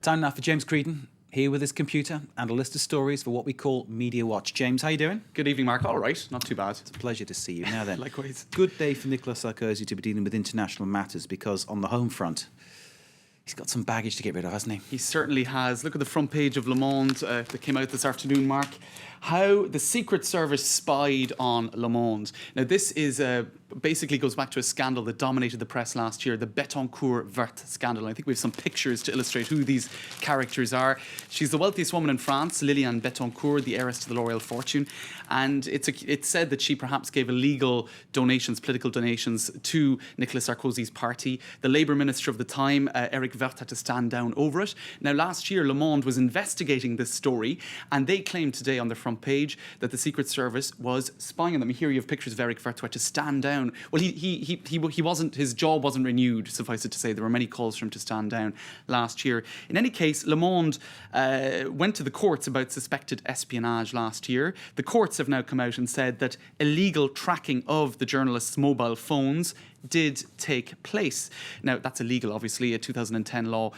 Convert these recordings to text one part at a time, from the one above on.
Time now for James Creedon, here with his computer and a list of stories for what we call Media Watch. James, how you doing? Good evening, Mark. All right, not too bad. It's a pleasure to see you. Now then, Likewise. Good day for Nicolas Sarkozy to be dealing with international matters because on the home front, he's got some baggage to get rid of, hasn't he? He certainly has. Look at the front page of Le Monde that came out this afternoon, Mark. How the Secret Service spied on Le Monde. Now, this is basically goes back to a scandal that dominated the press last year, the Bettencourt-Verth scandal. I think we have some pictures to illustrate who these characters are. She's the wealthiest woman in France, Liliane Bettencourt, the heiress to the L'Oréal fortune. And it's said that she perhaps gave illegal donations, political donations, to Nicolas Sarkozy's party. The Labour Minister of the time, Eric Woerth, had to stand down over it. Now, last year, Le Monde was investigating this story, and they claimed today on their front page that the Secret Service was spying on them. Here you have pictures of Eric Woerth who had to stand down. Well, he wasn't. His job wasn't renewed. Suffice it to say, there were many calls for him to stand down last year. In any case, Le Monde went to the courts about suspected espionage last year. The courts have now come out and said that illegal tracking of the journalists' mobile phones did take place. Now, that's illegal, obviously. A 2010 law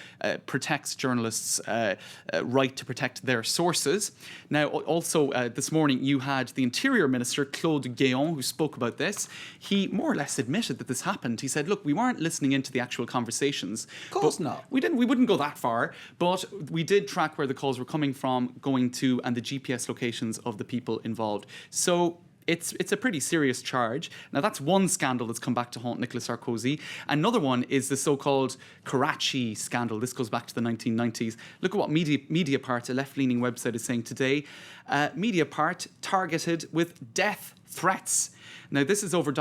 protects journalists' right to protect their sources. Now, also this morning, you had the Interior Minister, Claude Guéant, who spoke about this. He more or less admitted that this happened. He said, look, we weren't listening into the actual conversations. Of course not. We wouldn't go that far, but we did track where the calls were coming from, going to, and the GPS locations of the people involved. So it's a pretty serious charge. Now, that's one scandal that's come back to haunt Nicolas Sarkozy. Another one is the so-called Karachi scandal. This goes back to the 1990s. Look at what Mediapart, a left-leaning website, is saying today. Mediapart targeted with death threats. Now, this is over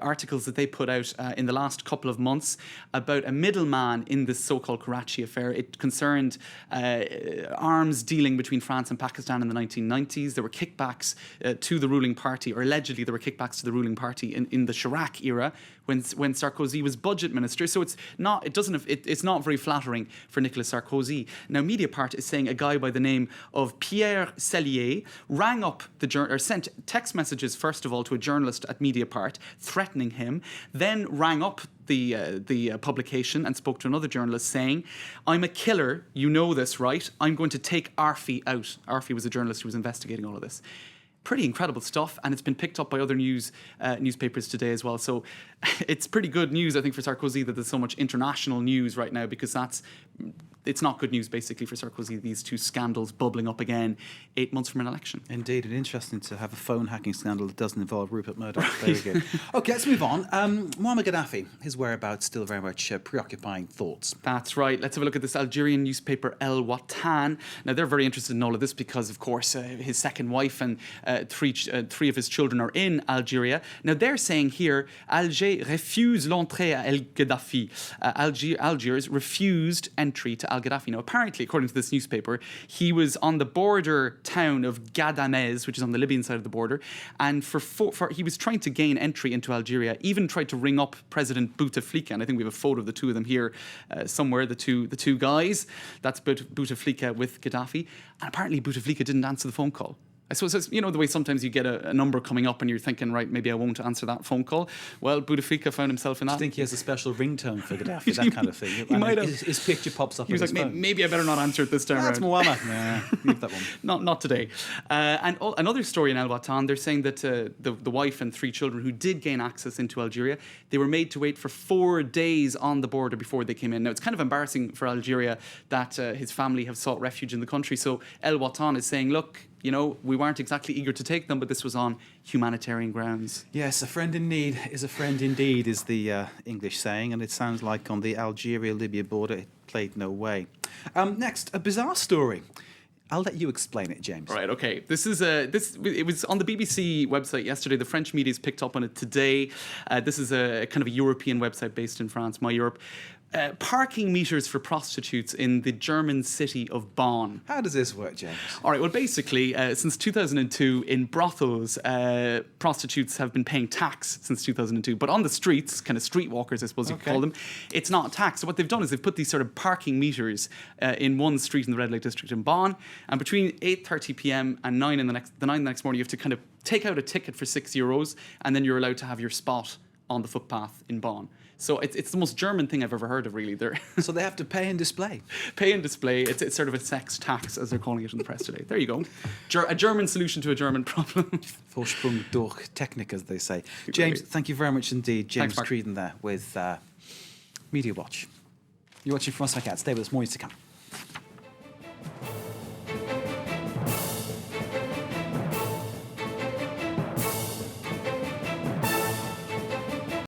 articles that they put out in the last couple of months about a middleman in this so-called Karachi affair. It concerned arms dealing between France and Pakistan in the 1990s. There were kickbacks to the ruling party, or allegedly there were kickbacks to the ruling party in the Chirac era when Sarkozy was budget minister. So it's not very flattering for Nicolas Sarkozy. Now, Mediapart is saying a guy by the name of Pierre Sellier rang up sent text messages first of all to a journalist at Mediapart threatening him, then rang up the publication and spoke to another journalist saying, I'm a killer, you know this, right? I'm going to take Arfi out. Arfi was a journalist who was investigating all of this. Pretty incredible stuff, and it's been picked up by other newspapers today as well. So it's pretty good news, I think, for Sarkozy that there's so much international news right now, because it's not good news, basically, for Sarkozy, these two scandals bubbling up again 8 months from an election. Indeed, and interesting to have a phone hacking scandal that doesn't involve Rupert Murdoch. There we go. Okay, let's move on. Muammar Gaddafi, his whereabouts still very much preoccupying thoughts. That's right. Let's have a look at this Algerian newspaper, El Watan. Now, they're very interested in all of this because, of course, his second wife and three of his children are in Algeria. Now, they're saying here, Alger refuse l'entrée à El Gaddafi. Algiers refused entry to Al-Gaddafi. Now, apparently, according to this newspaper, he was on the border town of Ghadamez, which is on the Libyan side of the border, and he was trying to gain entry into Algeria, even tried to ring up President Bouteflika, and I think we have a photo of the two of them here somewhere, the two guys. That's Bouteflika with Gaddafi, and apparently Bouteflika didn't answer the phone call. I suppose it's, the way sometimes you get a number coming up and you're thinking, right, maybe I won't answer that phone call. Well, Bouteflika found himself in that. Do you think he has a special ringtone for Gaddafi, that kind of thing? He might have. His picture pops up. He was like, maybe I better not answer it this time around. That's Muammar. Nah, leave that one. Not today. And another story in El Watan, they're saying that the wife and three children who did gain access into Algeria, they were made to wait for 4 days on the border before they came in. Now, it's kind of embarrassing for Algeria that his family have sought refuge in the country. So El Watan is saying, look, we weren't exactly eager to take them, but this was on humanitarian grounds. Yes, a friend in need is a friend indeed, is the English saying, and it sounds like on the Algeria-Libya border it played no way. Next, a bizarre story. I'll let you explain it, James. Right, okay. It was on the BBC website yesterday. The French media's picked up on it today. This is a kind of a European website based in France, My Europe. Parking meters for prostitutes in the German city of Bonn. How does this work, James? All right, well, basically, since 2002, in brothels, prostitutes have been paying tax since 2002. But on the streets, kind of streetwalkers, I suppose you could call them, it's not tax. So what they've done is they've put these sort of parking meters in one street in the Red Light District in Bonn. And between 8:30 p.m. and 9 the next morning, you have to kind of take out a ticket for €6, and then you're allowed to have your spot on the footpath in Bonn. So it's the most German thing I've ever heard of, really. They're So they have to pay and display. pay and display. It's sort of a sex tax, as they're calling it in the press today. There you go. A German solution to a German problem. Vorsprung durch Technik, as they say. James, thank you very much indeed. James Thanks, Mark. Creedon there with Media Watch. You're watching From Us Like That. Stay with us. More news to come.